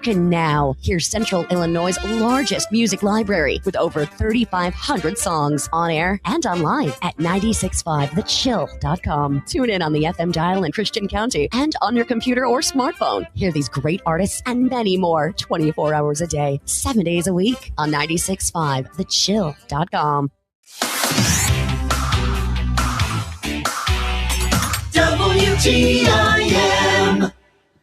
can now hear Central Illinois' largest music library with over 3,500 songs on air and online at 965thechill.com. Tune in on the FM dial in Christian County and on your computer or smartphone. Hear these great artists and many more 24 hours a day, 7 days a week on 965thechill.com. WTIM.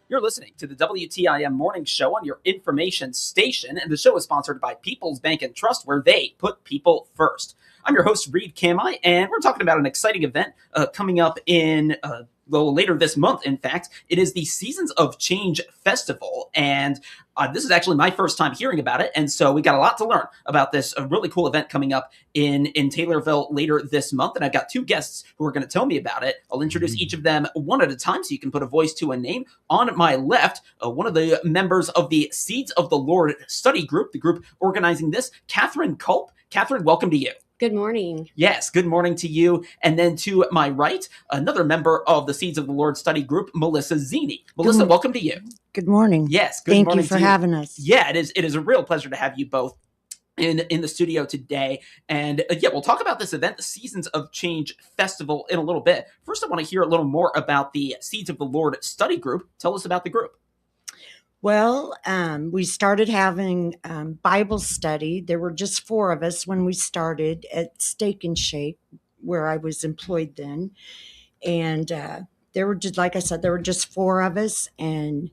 You're listening to the WTIM Morning Show on your information station, and the show is sponsored by People's Bank and Trust, where they put people first. I'm your host, Reed Kamai, and we're talking about an exciting event coming up in later this month. In fact, it is the Seasons of Change Festival, and this is actually my first time hearing about it, and so we got a lot to learn about this really cool event coming up in Taylorville later this month, and I've got two guests who are going to tell me about it. I'll introduce each of them one at a time so you can put a voice to a name. On my left, one of the members of the Seeds of the Lord study group, the group organizing this, Catherine Culp. Catherine, welcome to you. Good morning. Yes, good morning to you. And then to my right, another member of the Seeds of the Lord study group, Melissa Zini. Melissa, welcome to you. Good morning. Yes, good morning. morning. Thank you for having us. Yeah, it is a real pleasure to have you both in the studio today. And we'll talk about this event, the Seasons of Change Festival, in a little bit. First, I want to hear a little more about the Seeds of the Lord study group. Tell us about the group. Well, we started having Bible study. There were just four of us when we started at Steak and Shake, where I was employed then. And there were just, like I said, there were just four of us. And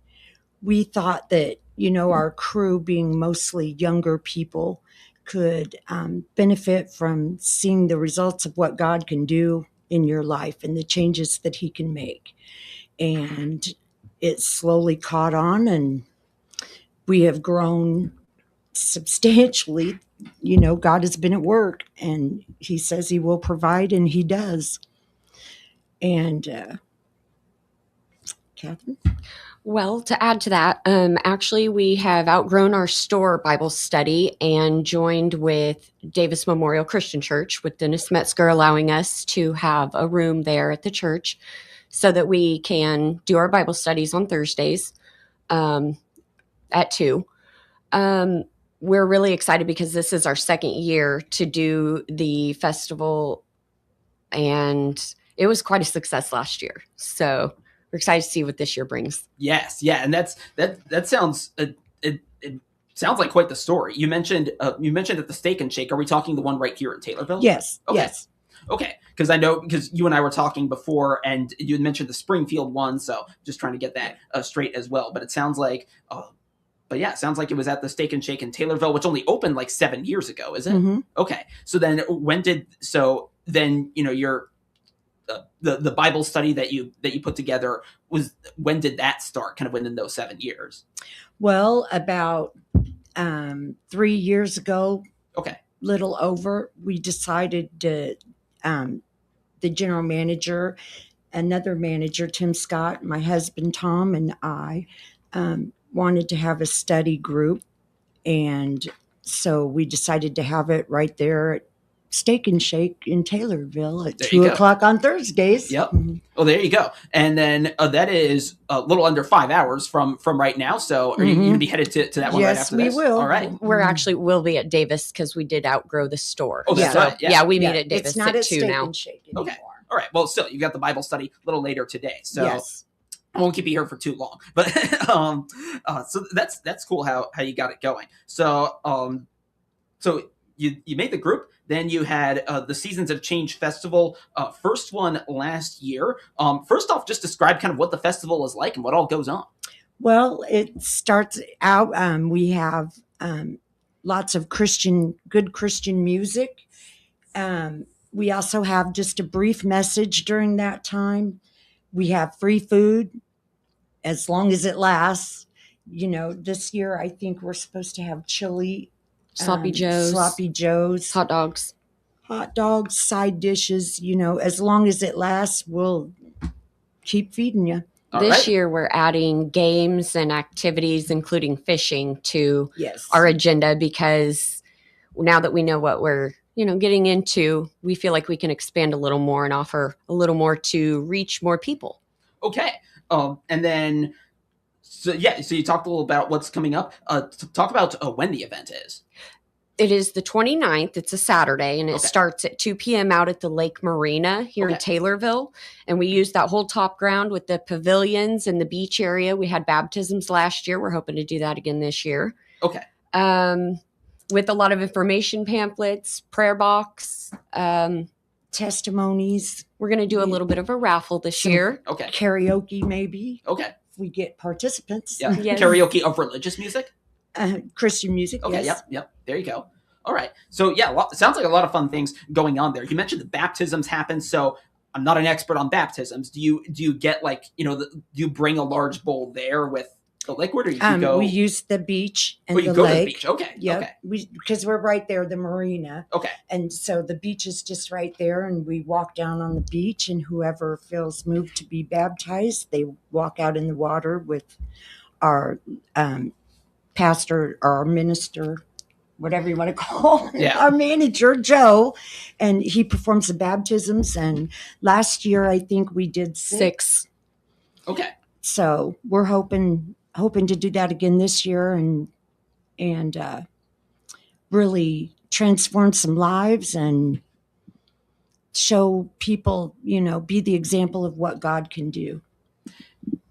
we thought that, our crew being mostly younger people could benefit from seeing the results of what God can do in your life and the changes that he can make. And it slowly caught on, and we have grown substantially. God has been at work, and he says he will provide, and he does. And Catherine? Well, to add to that, actually, we have outgrown our store Bible study and joined with Davis Memorial Christian Church, with Dennis Metzger allowing us to have a room there at the church so that we can do our Bible studies on Thursdays at 2. We're really excited because this is our second year to do the festival, and it was quite a success last year. So we're excited to see what this year brings. Yes, yeah, and that sounds it sounds like quite the story. You mentioned at the Steak and Shake. Are we talking the one right here in Taylorville? Yes. Okay. Yes. Okay, because you and I were talking before, and you had mentioned the Springfield one, so just trying to get that straight as well. But it sounds like, it sounds like it was at the Steak and Shake in Taylorville, which only opened like 7 years ago, is it? Mm-hmm. Okay, so then your the Bible study that you put together when did that start? Kind of within those 7 years? Well, about 3 years ago. Okay, little over. We decided to. The general manager, another manager, Tim Scott, my husband Tom, and I wanted to have a study group, and so we decided to have it right there at Steak and Shake in Taylorville at 2:00 on Thursdays. Yep. Mm-hmm. Well, there you go. And then that is a little under 5 hours from right now. So are you going to be headed to that one right after this? Yes, we will. All right. We'll be at Davis because we did outgrow the store. Oh, that's right. Yeah, we meet at Davis it's not at 2 Steak now. And Shake anymore. Okay. All right. Well, still, you've got the Bible study a little later today. So yes. I won't keep you here for too long. But so that's cool how you got it going. So you made the group. Then you had the Seasons of Change Festival, first one last year. First off, just describe kind of what the festival is like and what all goes on. Well, it starts out, we have lots of good Christian music. We also have just a brief message during that time. We have free food as long as it lasts. This year I think we're supposed to have chili, Sloppy Joes, hot dogs, side dishes. As long as it lasts, we'll keep feeding you. This year we're adding games and activities, including fishing, to our agenda, because now that we know what we're getting into, we feel like we can expand a little more and offer a little more to reach more people. Okay. And then So you talked a little about what's coming up. Talk about when the event is. It is the 29th. It's a Saturday, and it starts at 2 p.m. out at the Lake Marina here in Taylorville. And we use that whole top ground with the pavilions and the beach area. We had baptisms last year. We're hoping to do that again this year. Okay. With a lot of information pamphlets, prayer box, testimonies. We're going to do a little bit of a raffle this year. Okay. Karaoke, maybe. Okay. If we get participants. Yeah. Yes. Karaoke of religious music? Christian music, okay, yes. Yep. There you go. All right. So, sounds like a lot of fun things going on there. You mentioned the baptisms happen, so I'm not an expert on baptisms. Do you get do you bring a large bowl there with the liquid, or you can go? We use the beach and you the go lake. To the beach. Okay. Yeah. Okay. Because we're right there, the marina. Okay. And so the beach is just right there, and we walk down on the beach, and whoever feels moved to be baptized, they walk out in the water with our pastor or our minister, whatever you want to call it, our manager, Joe, and he performs the baptisms. And last year, I think we did 6. Okay. So we're hoping to do that again this year and really transform some lives and show people, be the example of what God can do.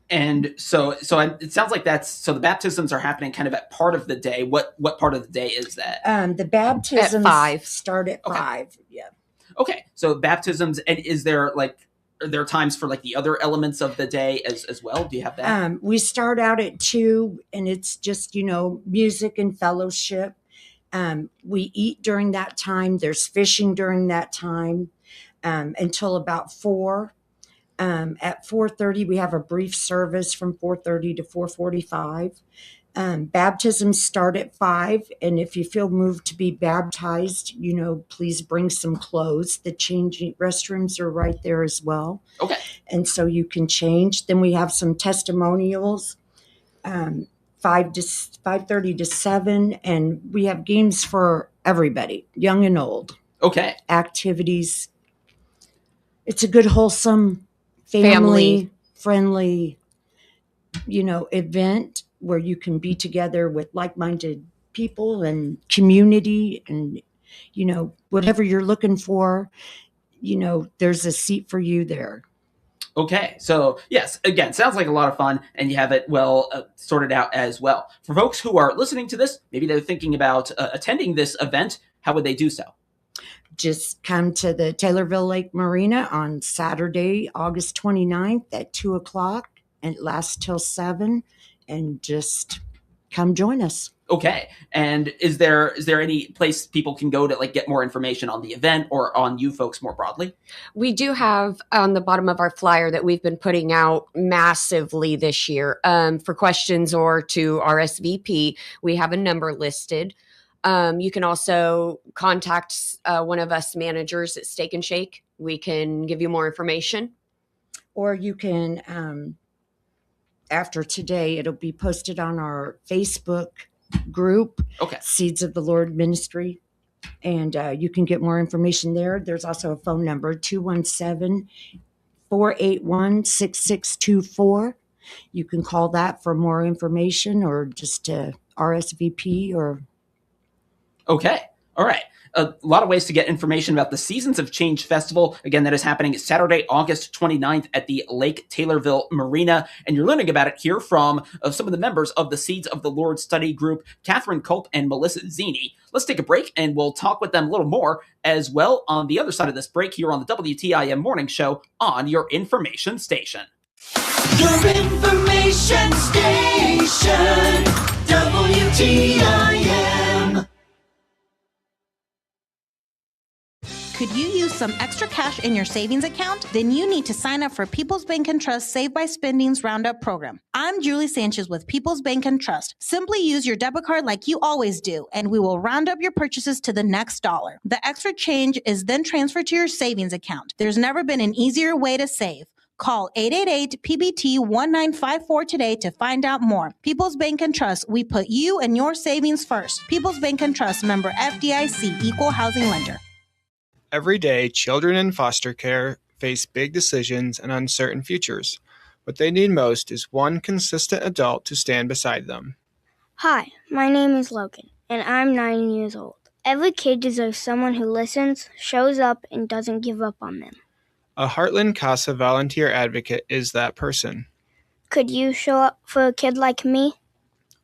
And so it sounds like the baptisms are happening kind of at part of the day. What part of the day is that? The baptisms at 5. Start at 5. Yeah. Okay. So baptisms, and is there are there times for the other elements of the day as well? Do you have that? We start out at 2, and it's just, music and fellowship. We eat during that time. There's fishing during that time until about 4. At 4:30, we have a brief service from 4:30 to 4:45. Baptisms start at 5, and if you feel moved to be baptized, please bring some clothes. The changing restrooms are right there as well. Okay. And so you can change. Then we have some testimonials, 5:30 to 7, and we have games for everybody, young and old. Okay. Activities. It's a good, wholesome, family friendly, event where you can be together with like-minded people and community and, whatever you're looking for, there's a seat for you there. Okay. So yes, again, sounds like a lot of fun, and you have it well sorted out as well. For folks who are listening to this, maybe they're thinking about attending this event, how would they do so? Just come to the Taylorville Lake Marina on Saturday, August 29th at 2:00, and it lasts till 7, and just come join us. Okay. And is there any place people can go to get more information on the event or on you folks more broadly? We do have on the bottom of our flyer that we've been putting out massively this year for questions or to RSVP. We have a number listed. You can also contact one of us managers at Steak and Shake. We can give you more information. Or you can, after today, it'll be posted on our Facebook group, Seeds of the Lord Ministry. And you can get more information there. There's also a phone number, 217-481-6624. You can call that for more information or just RSVP or... Okay. All right. A lot of ways to get information about the Seasons of Change Festival. Again, that is happening Saturday, August 29th at the Lake Taylorville Marina. And you're learning about it here from some of the members of the Seeds of the Lord study group, Catherine Culp and Melissa Zini. Let's take a break, and we'll talk with them a little more as well on the other side of this break here on the WTIM Morning Show on your information station. Your information station, WTIM. Could you use some extra cash in your savings account? Then you need to sign up for People's Bank and Trust Save by Spending's Roundup program. I'm Julie Sanchez with People's Bank and Trust. Simply use your debit card like you always do, and we will round up your purchases to the next dollar. The extra change is then transferred to your savings account. There's never been an easier way to save. Call 888-PBT-1954 today to find out more. People's Bank and Trust, we put you and your savings first. People's Bank and Trust, member FDIC, equal housing lender. Every day, children in foster care face big decisions and uncertain futures. What they need most is one consistent adult to stand beside them. Hi, my name is Logan, and I'm 9 years old. Every kid deserves someone who listens, shows up, and doesn't give up on them. A Heartland CASA volunteer advocate is that person. Could you show up for a kid like me?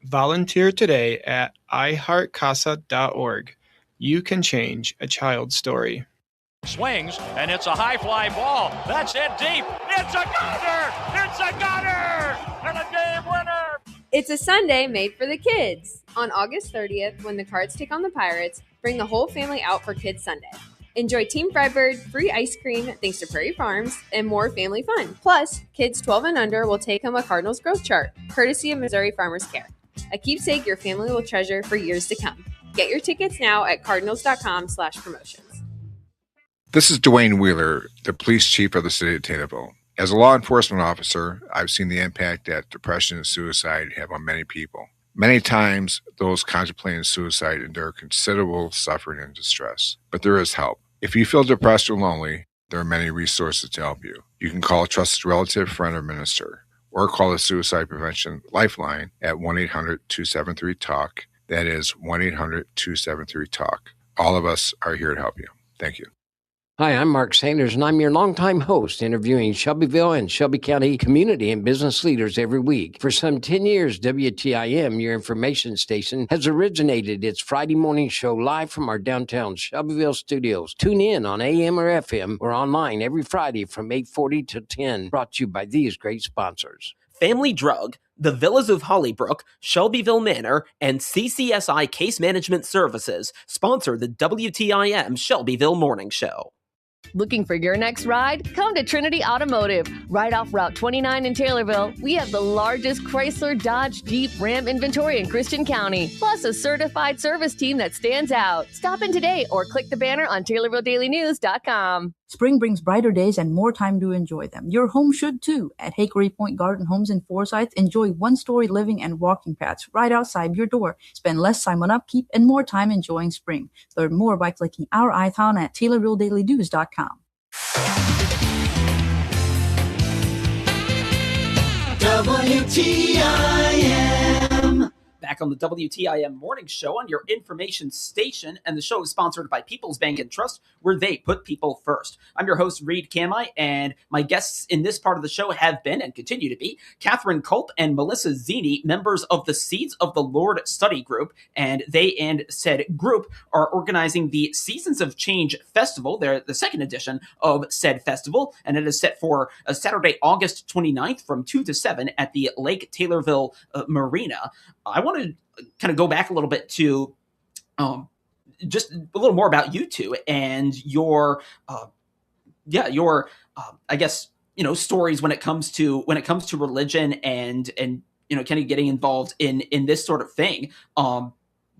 Volunteer today at iheartcasa.org. You can change a child's story. Swings, and it's a high fly ball. That's it deep. It's a gunner! It's a gunner! And a game winner! It's a Sunday made for the kids. On August 30th, when the Cards take on the Pirates, bring the whole family out for Kids Sunday. Enjoy Team Fredbird, free ice cream thanks to Prairie Farms, and more family fun. Plus, kids 12 and under will take home a Cardinals growth chart, courtesy of Missouri Farmers Care. A keepsake your family will treasure for years to come. Get your tickets now at cardinals.com/promotions. This is Dwayne Wheeler, the police chief of the city of Taylorville. As a law enforcement officer, I've seen the impact that depression and suicide have on many people. Many times, those contemplating suicide endure considerable suffering and distress. But there is help. If you feel depressed or lonely, there are many resources to help you. You can call a trusted relative, friend, or minister, or call the Suicide Prevention Lifeline at 1-800-273-TALK. That is 1-800-273-TALK. All of us are here to help you. Thank you. Hi, I'm Mark Sanders, and I'm your longtime host, interviewing Shelbyville and Shelby County community and business leaders every week. For some 10 years, WTIM, your information station, has originated its Friday morning show live from our downtown Shelbyville studios. Tune in on AM or FM or online every Friday from 8:40 to 10, brought to you by these great sponsors. Family Drug, the Villas of Hollybrook, Shelbyville Manor, and CCSI Case Management Services sponsor the WTIM Shelbyville Morning Show. Looking for your next ride? Come to Trinity Automotive. Right off Route 29 in Taylorville, we have the largest Chrysler, Dodge, Jeep, Ram inventory in Christian County, plus a certified service team that stands out. Stop in today or click the banner on TaylorvilleDailyNews.com. Spring brings brighter days and more time to enjoy them. Your home should too. At Hickory Point Garden Homes in Forsyth, enjoy one-story living and walking paths right outside your door. Spend less time on upkeep and more time enjoying spring. Learn more by clicking our icon at TaylorvilleDailyNews.com. WTIM. Back on the WTIM Morning Show on your information station, and the show is sponsored by People's Bank and Trust, where they put people first. I'm your host, Reed Kamai, and my guests in this part of the show have been and continue to be Catherine Culp and Melissa Zini, members of the Seeds of the Lord study group, and they and said group are organizing the Seasons of Change Festival. They're the second edition of said festival, and it is set for Saturday, August 29th from 2 to 7 at the Lake Taylorville Marina. I want to kind of go back a little bit to just a little more about you two and your I guess, stories when it comes to religion and kind of getting involved in this sort of thing.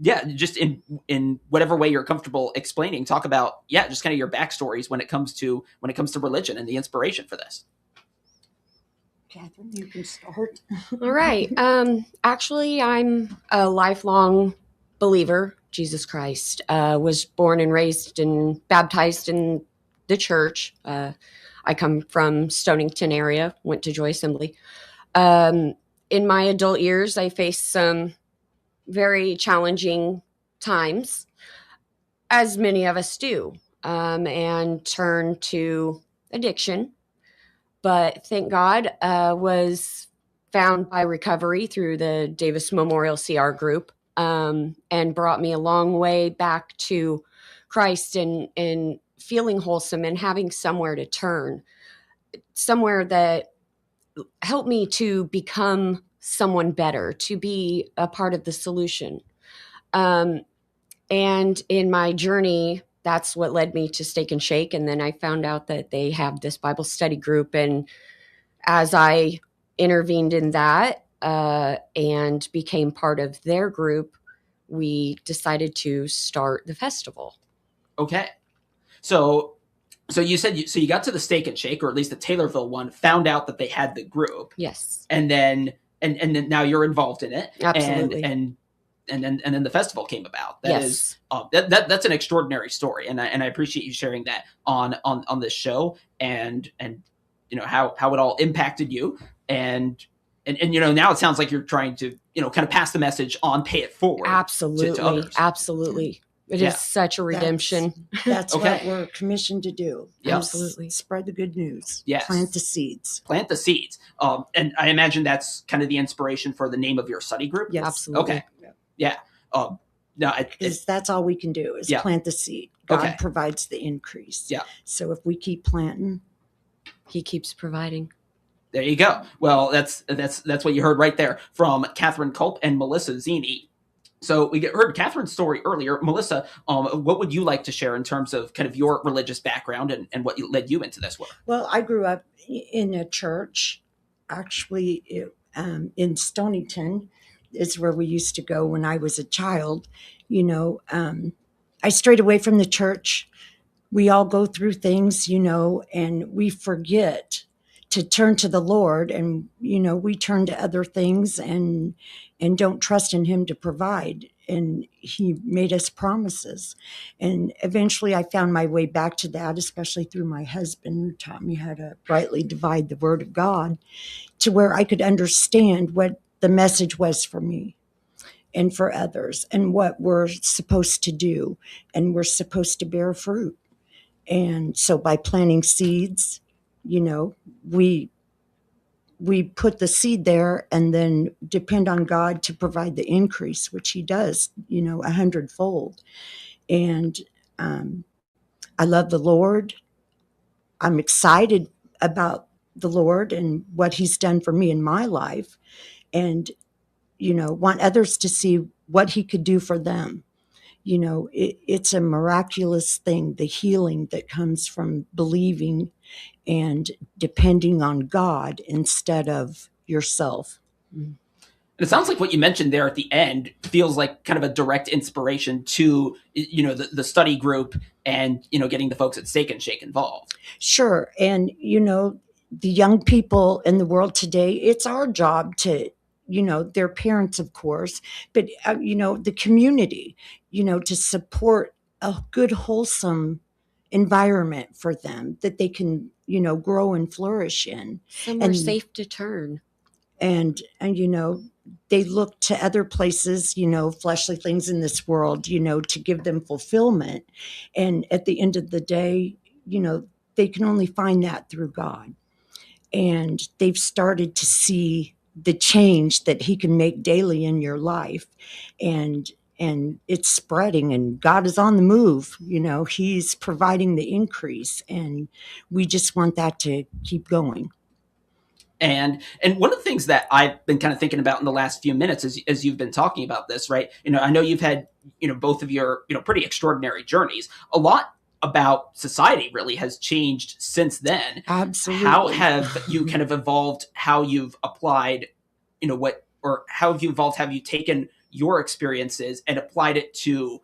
Just in whatever way you're comfortable explaining, talk about just kind of your backstories when it comes to religion and the inspiration for this. Catherine, you can start. All right. Actually, I'm a lifelong believer, Jesus Christ. Was born and raised and baptized in the church. I come from Stonington area, went to Joy Assembly. In my adult years, I faced some very challenging times, as many of us do, and turned to addiction. But thank God, was found by recovery through the Davis Memorial CR group, and brought me a long way back to Christ and feeling wholesome and having somewhere to turn, somewhere that helped me to become someone better, to be a part of the solution. And in my journey, that's what led me to Steak and Shake. And then I found out that they have this Bible study group. And as I intervened in that and became part of their group, we decided to start the festival. Okay. So you said you got to the Steak and Shake, or at least the Taylorville one, found out that they had the group. Yes. And then now you're involved in it. Absolutely. And then the festival came about. That yes. is that's an extraordinary story, and I appreciate you sharing that on this show, and how it all impacted you, and now it sounds like you're trying to kind of pass the message on, pay it forward. Absolutely, to others. Absolutely. It is such a redemption. That's Okay. what we're commissioned to do. Yep. Absolutely. Spread the good news. Yes. Plant the seeds. Plant the seeds. And I imagine that's kind of the inspiration for the name of your study group. Yes. Absolutely. Okay. Yeah. No, Because that's all we can do is plant the seed. God Okay. provides the increase. Yeah. So if we keep planting, He keeps providing. There you go. Well, that's what you heard right there from Catherine Culp and Melissa Zini. So we heard Catherine's story earlier. Melissa, what would you like to share in terms of kind of your religious background and what led you into this work? well, I grew up in a church. Actually, in Stonington is where we used to go when I was a child. I strayed away from the church. We all go through things, and we forget to turn to the Lord, and we turn to other things and don't trust in Him to provide. And He made us promises, and eventually I found my way back to that, especially through my husband, who taught me how to rightly divide the Word of God, to where I could understand what the message was for me and for others, and what we're supposed to do, and we're supposed to bear fruit. And so by planting seeds, we put the seed there and then depend on God to provide the increase, which He does, 100-fold. And I love the Lord. I'm excited about the Lord and what He's done for me in my life, and want others to see what He could do for them. It's a miraculous thing, the healing that comes from believing and depending on God instead of yourself. And it sounds like what you mentioned there at the end feels like kind of a direct inspiration to, the study group and, getting the folks at Steak and Shake involved. Sure. And, the young people in the world today, it's our job to, their parents, of course, but, the community, to support a good, wholesome environment for them that they can, grow and flourish in. Somewhere safe to turn. And they look to other places, fleshly things in this world, to give them fulfillment. And at the end of the day, they can only find that through God. And they've started to see the change that He can make daily in your life. And it's spreading, and God is on the move. He's providing the increase, and we just want that to keep going. And one of the things that I've been kind of thinking about in the last few minutes as you've been talking about this, right? I know you've had, both of your, pretty extraordinary journeys. A lot about society really has changed since then. Absolutely. How have you kind of evolved how you've applied, how have you evolved? Have you taken your experiences and applied it to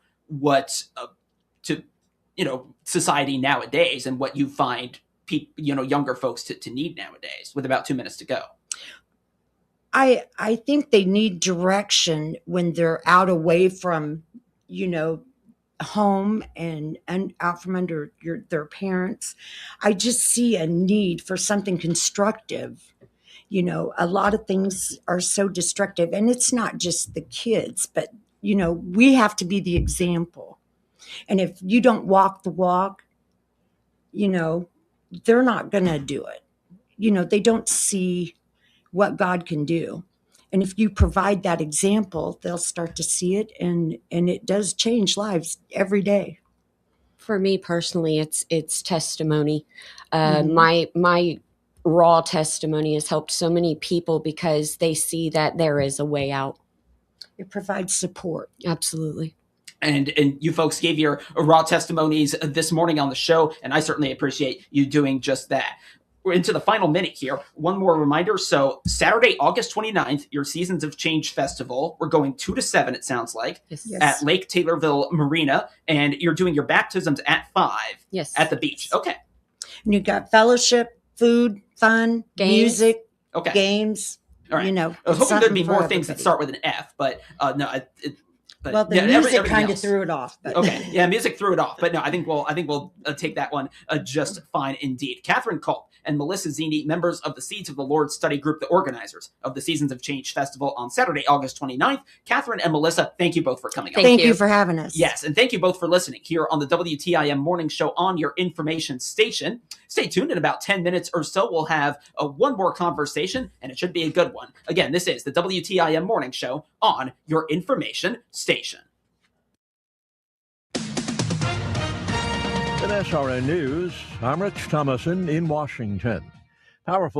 society nowadays and what you find younger folks to need nowadays, with about 2 minutes to go? I think they need direction when they're out away from, home and out from under their parents. I just see a need for something constructive. A lot of things are so destructive, and it's not just the kids, but, we have to be the example. And if you don't walk the walk, they're not going to do it. They don't see what God can do. And if you provide that example, they'll start to see it, and it does change lives every day. For me personally, it's testimony. My raw testimony has helped so many people because they see that there is a way out. It provides support. Absolutely. And you folks gave your raw testimonies this morning on the show, and I certainly appreciate you doing just that. We're into the final minute here. One more reminder. So Saturday, August 29th, your Seasons of Change Festival. We're going 2 to 7, it sounds like, at Lake Taylorville Marina. And you're doing your baptisms at 5 at the beach. Okay. And you got fellowship, food, fun, music, games. All right. I was hoping there'd be more things that start with an F, but no. But well, the yeah, music everything kind of else. threw it off. But. Okay, yeah, music threw it off, but no, I think we'll take that one just fine indeed. Catherine Culp and Melissa Zini, members of the Seeds of the Lord study group, the organizers of the Seasons of Change Festival on Saturday, August 29th. Catherine and Melissa, thank you both for coming on. Thank you for having us. Yes, and thank you both for listening here on the WTIM Morning Show on your information station. Stay tuned. In about 10 minutes or so, we'll have one more conversation, and it should be a good one. Again, this is the WTIM Morning Show on your information station. In SRN News, I'm Rich Thomason in Washington. Powerful